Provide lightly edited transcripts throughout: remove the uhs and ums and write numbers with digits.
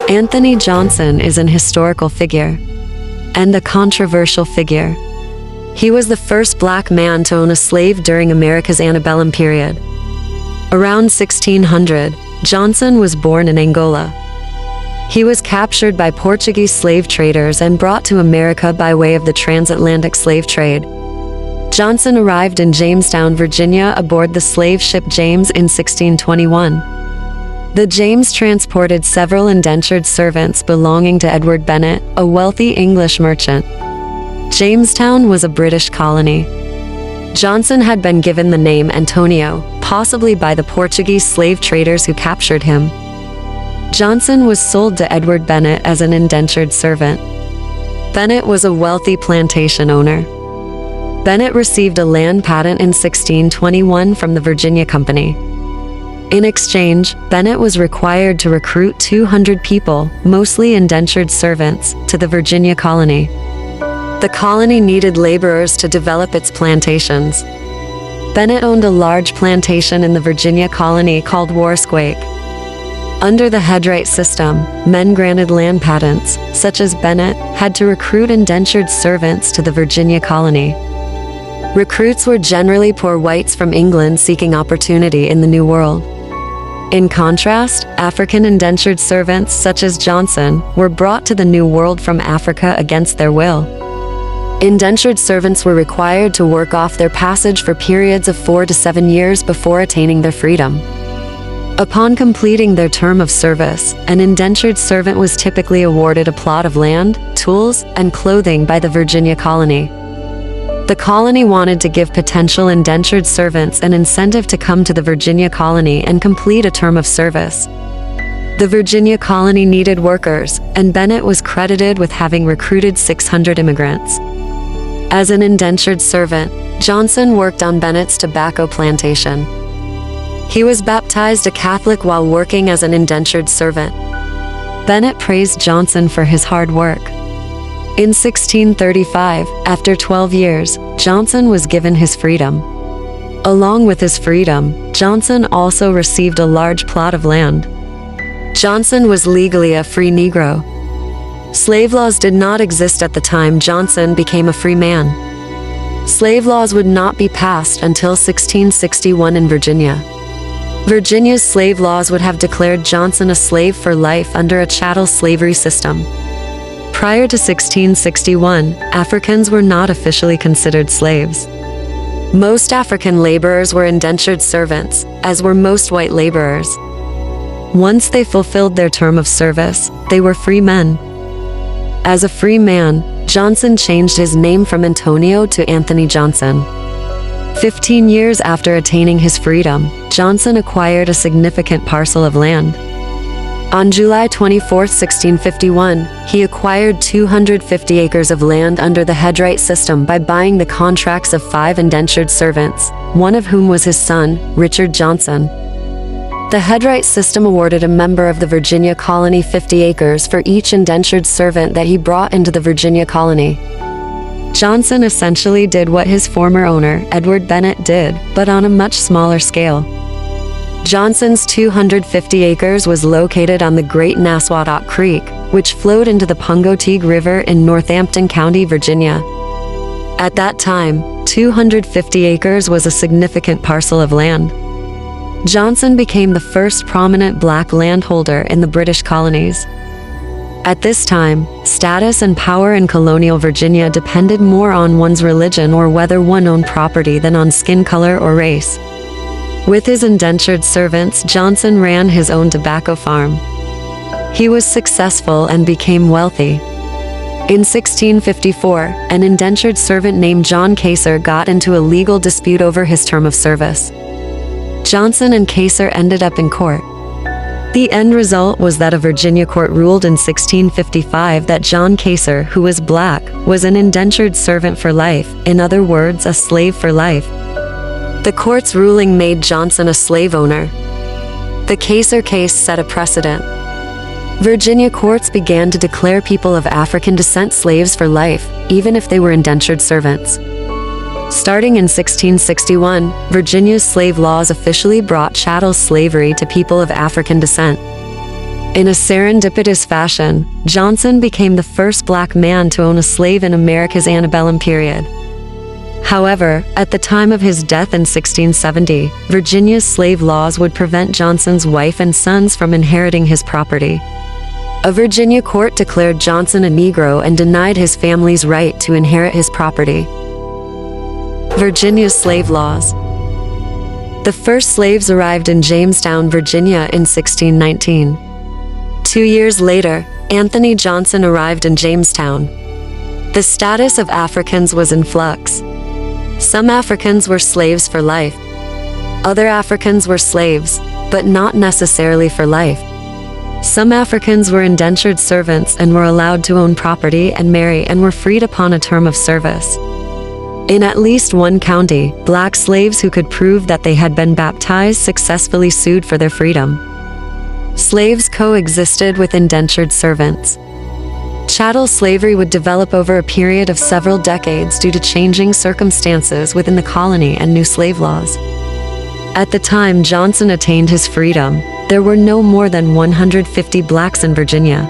Anthony Johnson is an historical figure and a controversial figure. He was the first black man to own a slave during America's antebellum period. Around 1600, Johnson was born in Angola. He was captured by Portuguese slave traders and brought to America by way of the transatlantic slave trade. Johnson arrived in Jamestown, Virginia aboard the slave ship James in 1621. The James transported several indentured servants belonging to Edward Bennet, a wealthy English merchant. Jamestown was a British colony. Johnson had been given the name Antonio, possibly by the Portuguese slave traders who captured him. Johnson was sold to Edward Bennet as an indentured servant. Bennet was a wealthy plantation owner. Bennet received a land patent in 1621 from the Virginia Company. In exchange, Bennet was required to recruit 200 people, mostly indentured servants, to the Virginia colony. The colony needed laborers to develop its plantations. Bennet owned a large plantation in the Virginia colony called Warsquake. Under the headright system, men granted land patents, such as Bennet, had to recruit indentured servants to the Virginia colony. Recruits were generally poor whites from England seeking opportunity in the New World. In contrast, African indentured servants such as Johnson were brought to the New World from Africa against their will. Indentured servants were required to work off their passage for periods of 4 to 7 years before attaining their freedom. Upon completing their term of service, an indentured servant was typically awarded a plot of land, tools, and clothing by the Virginia colony. The colony wanted to give potential indentured servants an incentive to come to the Virginia colony and complete a term of service. The Virginia colony needed workers, and Bennet was credited with having recruited 600 immigrants. As an indentured servant, Johnson worked on Bennet's tobacco plantation. He was baptized a Catholic while working as an indentured servant. Bennet praised Johnson for his hard work. In 1635, after 12 years, Johnson was given his freedom. Along with his freedom, Johnson also received a large plot of land. Johnson was legally a free Negro. Slave laws did not exist at the time Johnson became a free man. Slave laws would not be passed until 1661 in Virginia. Virginia's slave laws would have declared Johnson a slave for life under a chattel slavery system. Prior to 1661, Africans were not officially considered slaves. Most African laborers were indentured servants, as were most white laborers. Once they fulfilled their term of service, they were free men. As a free man, Johnson changed his name from Antonio to Anthony Johnson. 15 years after attaining his freedom, Johnson acquired a significant parcel of land. On July 24, 1651, he acquired 250 acres of land under the headright system by buying the contracts of 5 indentured servants, one of whom was his son, Richard Johnson. The headright system awarded a member of the Virginia colony 50 acres for each indentured servant that he brought into the Virginia colony. Johnson essentially did what his former owner, Edward Bennet, did, but on a much smaller scale. Johnson's 250 acres was located on the Great Nassaudock Creek, which flowed into the Pungoteague River in Northampton County, Virginia. At that time, 250 acres was a significant parcel of land. Johnson became the first prominent black landholder in the British colonies. At this time, status and power in colonial Virginia depended more on one's religion or whether one owned property than on skin color or race. With his indentured servants, Johnson ran his own tobacco farm. He was successful and became wealthy. In 1654, an indentured servant named John Kaser got into a legal dispute over his term of service. Johnson and Kaser ended up in court. The end result was that a Virginia court ruled in 1655 that John Kaser, who was black, was an indentured servant for life, in other words, a slave for life. The court's ruling made Johnson a slave owner. The Kaser case set a precedent. Virginia courts began to declare people of African descent slaves for life, even if they were indentured servants. Starting in 1661, Virginia's slave laws officially brought chattel slavery to people of African descent. In a serendipitous fashion, Johnson became the first black man to own a slave in America's antebellum period. However, at the time of his death in 1670, Virginia's slave laws would prevent Johnson's wife and sons from inheriting his property. A Virginia court declared Johnson a Negro and denied his family's right to inherit his property. Virginia's slave laws. The first slaves arrived in Jamestown, Virginia in 1619. 2 years later, Anthony Johnson arrived in Jamestown. The status of Africans was in flux. Some Africans were slaves for life. Other Africans were slaves, but not necessarily for life. Some Africans were indentured servants and were allowed to own property and marry and were freed upon a term of service. In at least one county, black slaves who could prove that they had been baptized successfully sued for their freedom. Slaves coexisted with indentured servants. Chattel slavery would develop over a period of several decades due to changing circumstances within the colony and new slave laws. At the time Johnson attained his freedom, there were no more than 150 blacks in Virginia.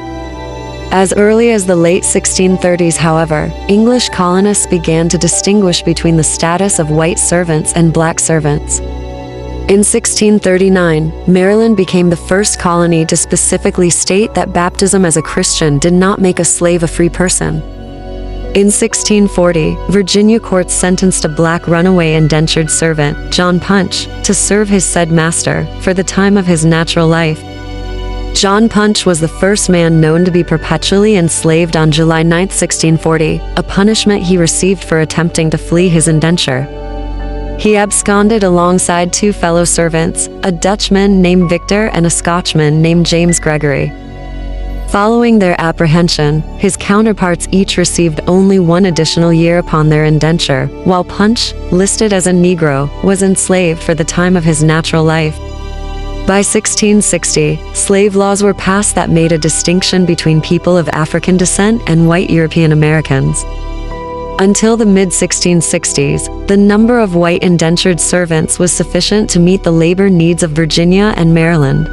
As early as the late 1630s, however, English colonists began to distinguish between the status of white servants and black servants. In 1639, Maryland became the first colony to specifically state that baptism as a Christian did not make a slave a free person. In 1640, Virginia courts sentenced a black runaway indentured servant, John Punch, to serve his said master for the time of his natural life. John Punch was the first man known to be perpetually enslaved on July 9, 1640, a punishment he received for attempting to flee his indenture. He absconded alongside two fellow servants, a Dutchman named Victor and a Scotchman named James Gregory. Following their apprehension, his counterparts each received only 1 additional year upon their indenture, while Punch, listed as a Negro, was enslaved for the time of his natural life. By 1660, slave laws were passed that made a distinction between people of African descent and white European Americans. Until the mid-1660s, the number of white indentured servants was sufficient to meet the labor needs of Virginia and Maryland.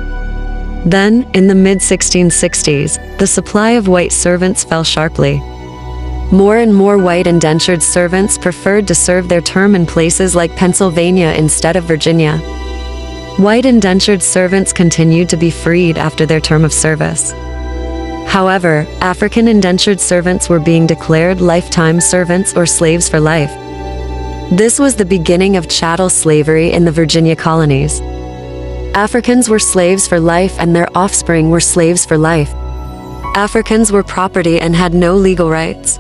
Then, in the mid-1660s, the supply of white servants fell sharply. More and more white indentured servants preferred to serve their term in places like Pennsylvania instead of Virginia. White indentured servants continued to be freed after their term of service. However, African indentured servants were being declared lifetime servants or slaves for life. This was the beginning of chattel slavery in the Virginia colonies. Africans were slaves for life and their offspring were slaves for life. Africans were property and had no legal rights.